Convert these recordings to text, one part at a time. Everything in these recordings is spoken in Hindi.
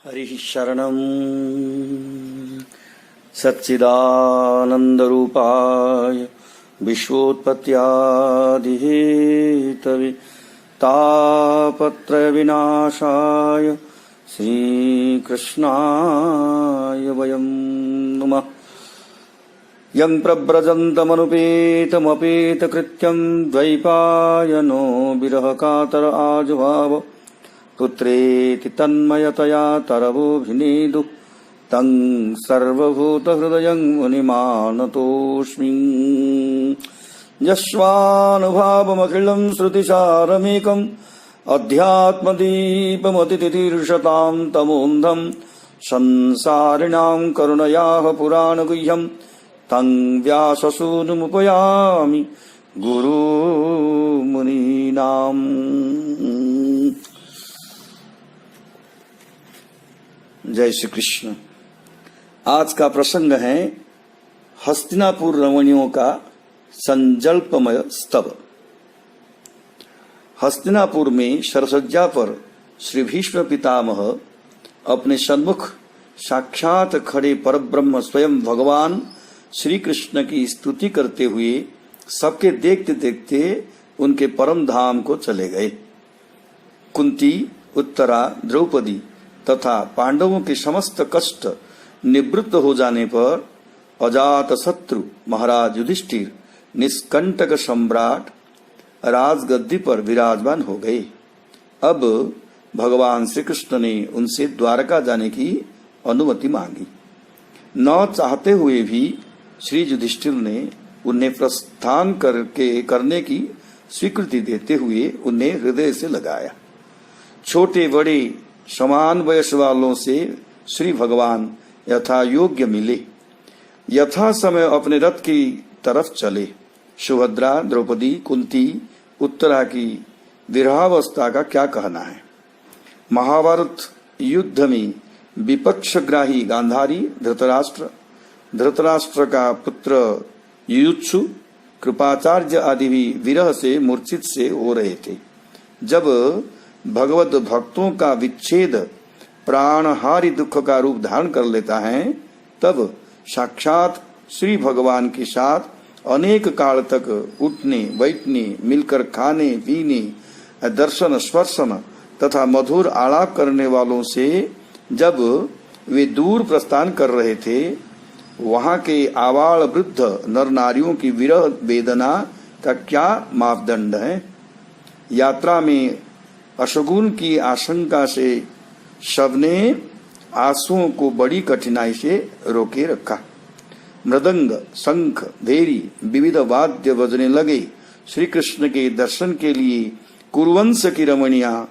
हरि शरणं सच्चिदानन्दरूपाय विश्वोत्पत्त्यादिहेतवे तापत्रयविनाशाय श्रीकृष्णाय वयं नमः। यं प्रव्रजन्तमनुपेतमपेतकृत्यं द्वैपायनो विरहकातर आजुभाव पुत्रेति तन्मयतया तरवोऽभिनेदु तं सर्वभूतहृदयं मुनिमानतोऽस्मि। यस्वानुभावमखिलं श्रुतिसारमेकम् अध्यात्मदीपमतितितीर्षतां तमोन्धं संसारिणां करुणयाः पुराणगुह्यं तं व्याससूनुमुपयामि गुरुमुनीनाम्। जय श्री कृष्ण। आज का प्रसंग है हस्तिनापुर रमणियों का संजल्पमय स्तव। हस्तिनापुर में शरसज्जा पर श्री भीष्म पितामह अपने सन्मुख साक्षात खड़े परब्रह्म स्वयं भगवान श्री कृष्ण की स्तुति करते हुए सबके देखते देखते उनके परम धाम को चले गए। कुंती, उत्तरा, द्रौपदी तथा पांडवों के समस्त कष्ट निवृत्त हो जाने पर अजात शत्रु महाराज युधिष्ठिर निष्कंटक सम्राट राजगद्दी पर विराजमान हो गए। अब भगवान श्री कृष्ण ने उनसे द्वारका जाने की अनुमति मांगी। न चाहते हुए भी श्री युधिष्ठिर ने उन्हें प्रस्थान करने की स्वीकृति देते हुए उन्हें हृदय से लगाया। छोटे बड़े समान वयस वालों से श्री भगवान यथा योग्य मिले, यथा समय अपने रथ की तरफ चले। सुभद्रा, द्रौपदी, कुंती, उत्तरा की विरहावस्था का क्या कहना है। महाभारत युद्ध में विपक्षग्राही गांधारी धृतराष्ट्र का पुत्र युयुत्सु, कृपाचार्य आदि भी विरह से मूर्छित से हो रहे थे। जब भगवत भक्तों का विच्छेद प्राणहारी दुख का रूप धारण कर लेता है, तब साक्षात श्री भगवान के साथ अनेक काल तक उठने बैठने, मिलकर खाने पीने, दर्शन स्पर्शन तथा मधुर आलाप करने वालों से जब वे दूर प्रस्थान कर रहे थे, वहां के आबाल वृद्ध नर नारियों की विरह वेदना का क्या मापदंड है। यात्रा में अशगुन की आशंका से सबने आंसुओं को बड़ी कठिनाई से रोके रखा। मृदंग, शंख, भेरी, विविध वाद्य बजने लगे। श्री कृष्ण के दर्शन के लिए कुरुवंश की रमणियां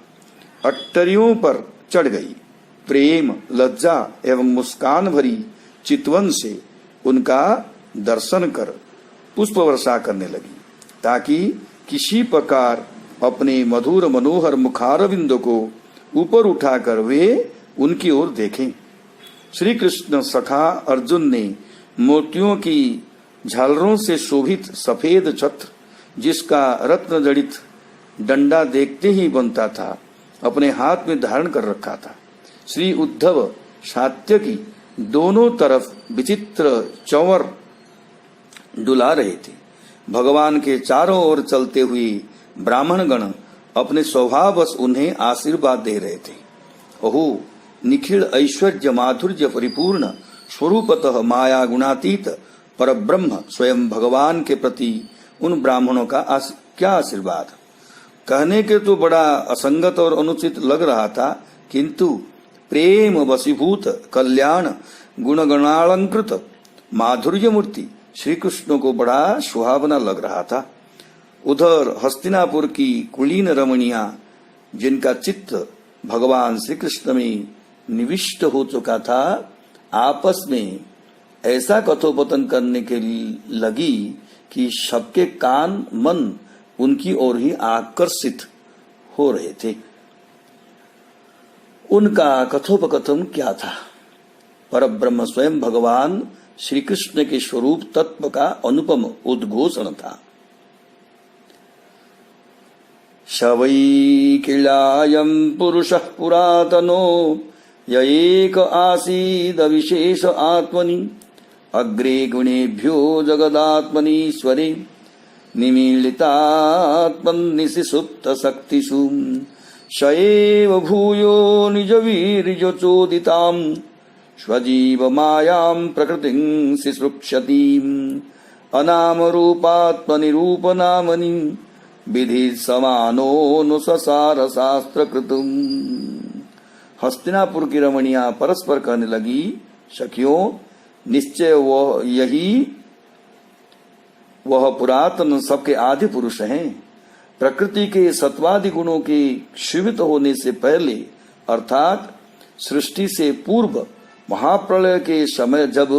अट्टरियों पर चढ़ गई। प्रेम, लज्जा एवं मुस्कान भरी चितवन से उनका दर्शन कर पुष्प वर्षा करने लगी, ताकि किसी प्रकार अपने मधुर मनोहर मुखारविंद को ऊपर उठाकर वे उनकी ओर देखें। श्री कृष्ण सखा अर्जुन ने मोतियों की झालरों से शोभित सफेद छत्र, जिसका रत्न जड़ित डंडा देखते ही बनता था, अपने हाथ में धारण कर रखा था। श्री उद्धव सात्यकी दोनों तरफ विचित्र चंवर डुला रहे थे। भगवान के चारों ओर चलते हुए ब्राह्मण गण अपने स्वभाववश उन्हें आशीर्वाद दे रहे थे। ओहो, निखिल ऐश्वर्य माधुर्य परिपूर्ण स्वरूपतः माया गुणातीत परब्रह्म स्वयं भगवान के प्रति उन ब्राह्मणों का क्या आशीर्वाद। कहने के तो बड़ा असंगत और अनुचित लग रहा था, किंतु प्रेम वशीभूत कल्याण गुणगणालंकृत माधुर्य मूर्ति श्री कृष्ण को बड़ा सुहावना लग रहा था। उधर हस्तिनापुर की कुलीन रमणियां, जिनका चित्त भगवान श्री कृष्ण में निविष्ट हो चुका था, आपस में ऐसा कथोपकथन करने के लगी कि सबके कान मन उनकी ओर ही आकर्षित हो रहे थे। उनका कथोपकथन क्या था? परब्रह्म स्वयं भगवान श्री कृष्ण के स्वरूप तत्व का अनुपम उद्घोषण था। स वै किलायं पुरुषः पुरातनो य एक आसीद विशेष आत्मनि अग्रे गुणेभ्यो जगदात्मनीश्वरे निमीलितात्मन्निसि सुप्त शक्तिषु स एव भूयो निज वीर्य चोदिताम् स्वजीव मायां प्रकृतिं सिसृक्षतीम् अनाम रूपात्मनि रूपनामनि विधि समानोनुसार शास्त्र कृतुम। हस्तिनापुर की रमणियां परस्पर कहने लगी, सखियों निश्चय वह पुरातन सबके आदि पुरुष हैं। प्रकृति के सत्वादि गुणों के क्षीवित होने से पहले अर्थात सृष्टि से पूर्व महाप्रलय के समय जब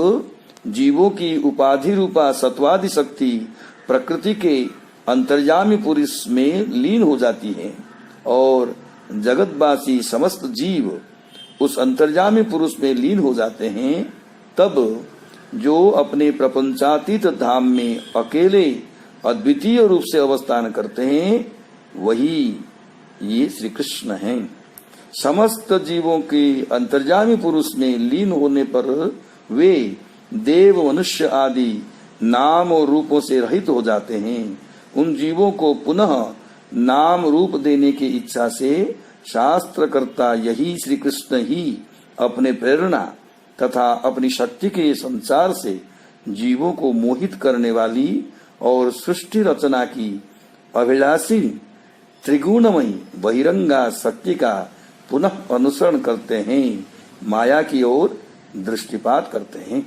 जीवों की उपाधि रूपा सत्वादि शक्ति प्रकृति के अंतर्यामी पुरुष में लीन हो जाती है और जगतवासी समस्त जीव उस अंतर्यामी पुरुष में लीन हो जाते हैं, तब जो अपने प्रपंचातीत धाम में अकेले अद्वितीय रूप से अवस्थान करते हैं वही ये श्री कृष्ण हैं। समस्त जीवों के अंतर्यामी पुरुष में लीन होने पर वे देव मनुष्य आदि नाम और रूपों से रहित हो जाते हैं। उन जीवों को पुनः नाम रूप देने की इच्छा से शास्त्रकर्ता यही श्री कृष्ण ही अपने प्रेरणा तथा अपनी शक्ति के संसार से जीवों को मोहित करने वाली और सृष्टि रचना की अभिलाषी त्रिगुणमयी बहिरंगा शक्ति का पुनः अनुसरण करते हैं, माया की ओर दृष्टिपात करते हैं।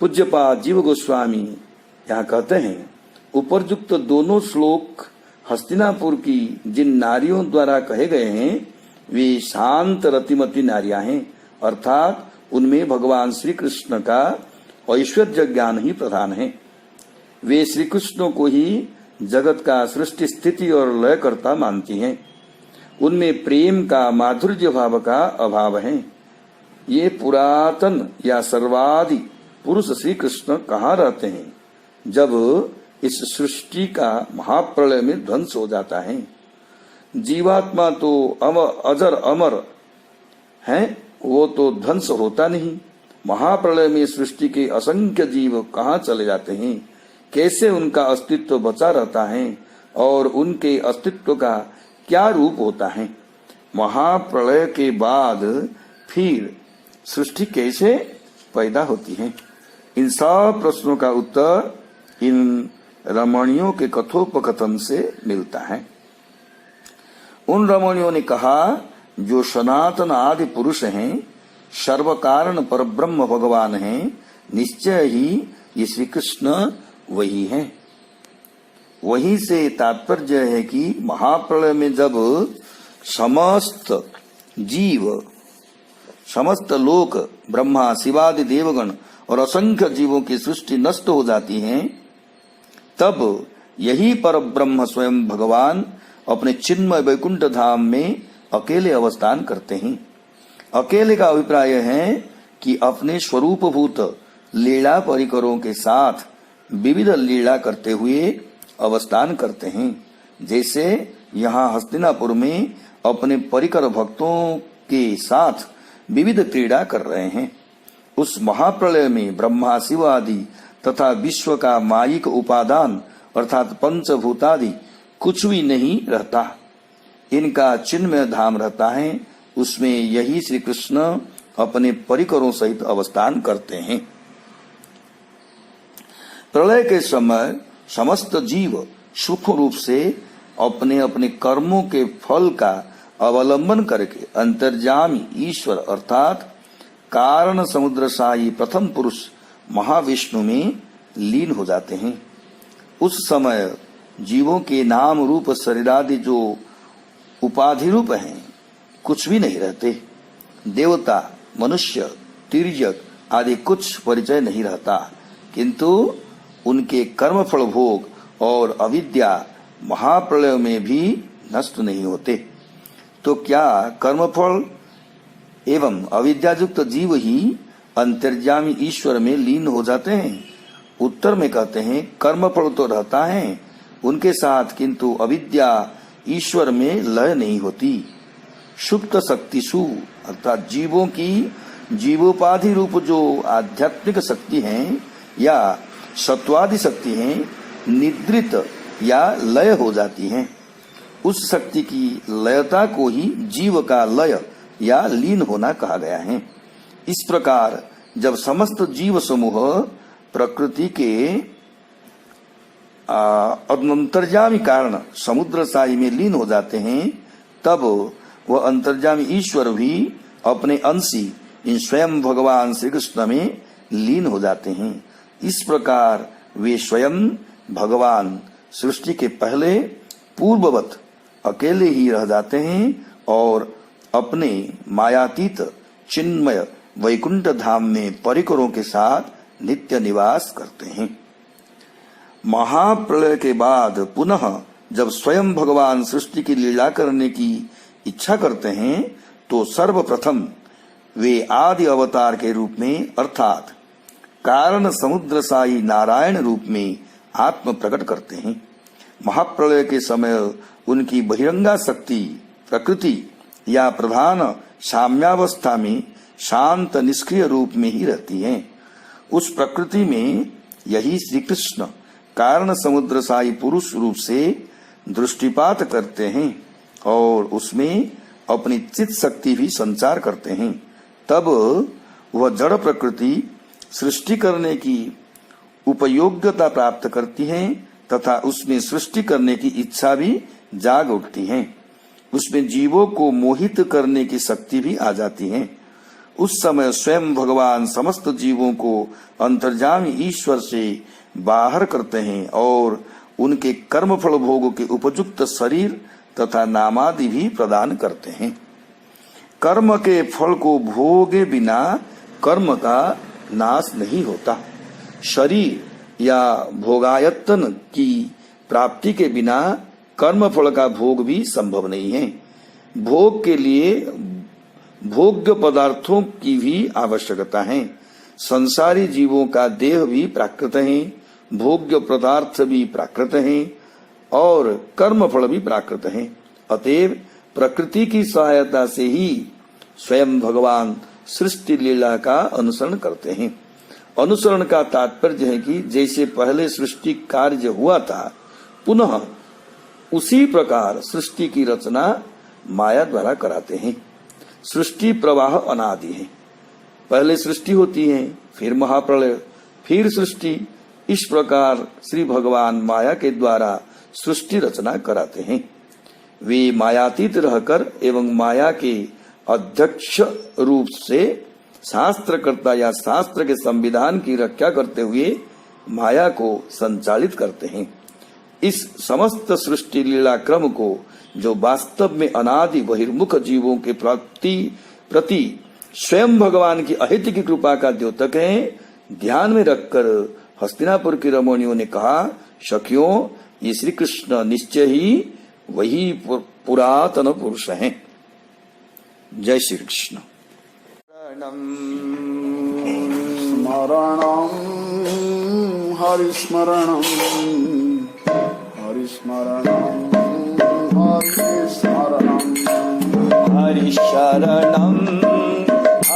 पूज्यपाद जीव गोस्वामी यहाँ कहते हैं, उपरयुक्त दोनों श्लोक हस्तिनापुर की जिन नारियों द्वारा कहे गए हैं वे शांत रतिमती नारियां हैं, अर्थात उनमें भगवान श्री कृष्ण का ऐश्वर्य ज्ञान ही प्रधान है। वे श्री कृष्ण को ही जगत का सृष्टि स्थिति और लय करता मानती हैं। उनमें प्रेम का माधुर्य भाव का अभाव है। ये पुरातन या सर्वादि पुरुष श्री कृष्ण कहाँ रहते हैं जब इस सृष्टि का महाप्रलय में ध्वंस हो जाता है। जीवात्मा तो अजर अमर है, वो तो ध्वंस होता नहीं। महाप्रलय में सृष्टि के असंख्य जीव कहाँ चले जाते हैं, कैसे उनका अस्तित्व बचा रहता है और उनके अस्तित्व का क्या रूप होता है। महाप्रलय के बाद फिर सृष्टि कैसे पैदा होती है। इन सब प्रश्नों का उत्तर इन रमणियों के कथोपकथन से मिलता है। उन रमणियों ने कहा, जो सनातन आदि पुरुष हैं, सर्व कारण पर ब्रह्म भगवान हैं, निश्चय ही ये श्री कृष्ण वही हैं। वही से तात्पर्य है कि महाप्रलय में जब समस्त जीव, समस्त लोक, ब्रह्मा शिवादि देवगण और असंख्य जीवों की सृष्टि नष्ट हो जाती है, तब यही पर ब्रह्म स्वयं भगवान अपने चिन्मय वैकुंठ धाम में अकेले अवस्थान करते हैं। अकेले का अभिप्राय है कि अपने स्वरूपभूत लीला परिकरों के साथ विविध लीला करते हुए अवस्थान करते हैं। जैसे यहाँ हस्तिनापुर में अपने परिकर भक्तों के साथ विविध क्रीड़ा कर रहे हैं। उस महाप्रलय में ब्रह्मा शिव आदि तथा विश्व का मायिक उपादान अर्थात पंचभूतादि कुछ भी नहीं रहता। इनका चिन्मय धाम रहता है, उसमें यही श्री कृष्ण अपने परिकरों सहित अवस्थान करते हैं। प्रलय के समय समस्त जीव सूक्ष्म रूप से अपने अपने कर्मों के फल का अवलंबन करके अंतर्यामी ईश्वर अर्थात कारण समुद्रशाही प्रथम पुरुष महाविष्णु में लीन हो जाते हैं। उस समय जीवों के नाम रूप शरीरादि जो उपाधि रूप हैं कुछ भी नहीं रहते। देवता, मनुष्य, तिर्यक आदि कुछ परिचय नहीं रहता, किंतु उनके कर्मफल भोग और अविद्या महाप्रलय में भी नष्ट नहीं होते। तो क्या कर्मफल एवं अविद्यायुक्त जीव ही अंतर्यामी ईश्वर में लीन हो जाते हैं? उत्तर में कहते हैं, कर्मफल तो रहता है उनके साथ, किंतु अविद्या ईश्वर में लय नहीं होती। सुप्त शक्तिषु अर्थात जीवों की जीवोपाधि रूप जो आध्यात्मिक शक्ति हैं या सत्वादि शक्ति हैं निद्रित या लय हो जाती हैं। उस शक्ति की लयता को ही जीव का लय या लीन होना कहा गया है। इस प्रकार जब समस्त जीव समूह प्रकृति के अंतर्यामी कारण समुद्र साई में लीन हो जाते हैं, तब वह अंतर्यामी ईश्वर भी अपने अंशी इन स्वयं भगवान श्री कृष्ण में लीन हो जाते हैं। इस प्रकार वे स्वयं भगवान सृष्टि के पहले पूर्ववत अकेले ही रह जाते हैं और अपने मायातीत चिन्मय वैकुंठ धाम में परिकरों के साथ नित्य निवास करते हैं। महाप्रलय के बाद पुनः जब स्वयं भगवान सृष्टि की लीला करने की इच्छा करते हैं तो सर्वप्रथम वे आदि अवतार के रूप में अर्थात कारण समुद्र साई नारायण रूप में आत्म प्रकट करते हैं। महाप्रलय के समय उनकी बहिरंगा शक्ति प्रकृति या प्रधान साम्यावस्था में शांत निष्क्रिय रूप में ही रहती है। उस प्रकृति में यही श्री कृष्ण कारण समुद्र साई पुरुष रूप से दृष्टिपात करते हैं और उसमें अपनी चित शक्ति भी संचार करते हैं। तब वह जड़ प्रकृति सृष्टि करने की उपयोग्यता प्राप्त करती है तथा उसमें सृष्टि करने की इच्छा भी जाग उठती है। उसमें जीवों को मोहित करने की शक्ति भी आ जाती है। उस समय स्वयं भगवान समस्त जीवों को अंतर्यामी ईश्वर से बाहर करते हैं और उनके कर्मफल भोग के उपयुक्त शरीर तथा नामादि भी प्रदान करते हैं। कर्म के फल को भोगे बिना कर्म का नाश नहीं होता। शरीर या भोगायतन की प्राप्ति के बिना कर्म फल का भोग भी संभव नहीं है। भोग के लिए भोग्य पदार्थों की भी आवश्यकता है। संसारी जीवों का देह भी प्राकृत है, भोग्य पदार्थ भी प्राकृत है और कर्म फल भी प्राकृत है। अतएव प्रकृति की सहायता से ही स्वयं भगवान सृष्टि लीला का अनुसरण करते हैं। अनुसरण का तात्पर्य है कि जैसे पहले सृष्टि कार्य हुआ था पुनः उसी प्रकार सृष्टि की रचना माया द्वारा कराते हैं। सृष्टि प्रवाह अनादि है। पहले सृष्टि होती है, फिर महाप्रलय, फिर सृष्टि। इस प्रकार श्री भगवान माया के द्वारा सृष्टि रचना कराते हैं। वे मायातीत रहकर एवं माया के अध्यक्ष रूप से शास्त्रकर्ता या शास्त्र के संविधान की रक्षा करते हुए माया को संचालित करते हैं। इस समस्त सृष्टि लीला क्रम को जो वास्तव में अनादि बहिर्मुख जीवों के प्रति स्वयं भगवान की अहित की कृपा का द्योतक है, ध्यान में रखकर हस्तिनापुर की रमणियों ने कहा, सखियों ये श्री कृष्ण निश्चय ही वही पुरातन पुरुष हैं। जय श्री कृष्ण। स्मरणं हरिस्मरणं हरिस्मरणं हरिस्मरणं हरिशरणं हरिशरणं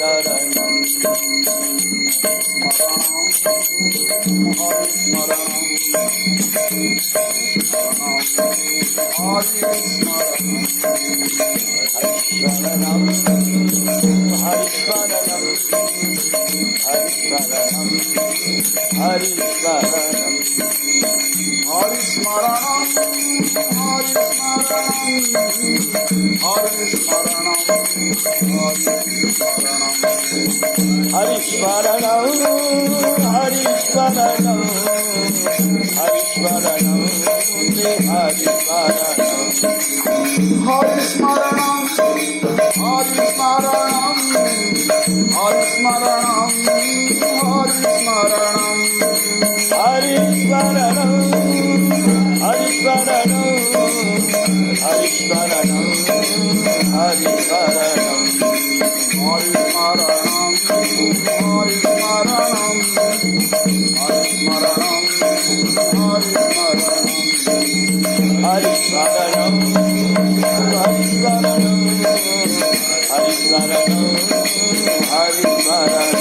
हरिशरणं हरिशरणं हरिस्मरणं हरिस्मरणं हरिस्मरणं हरिस्मरणं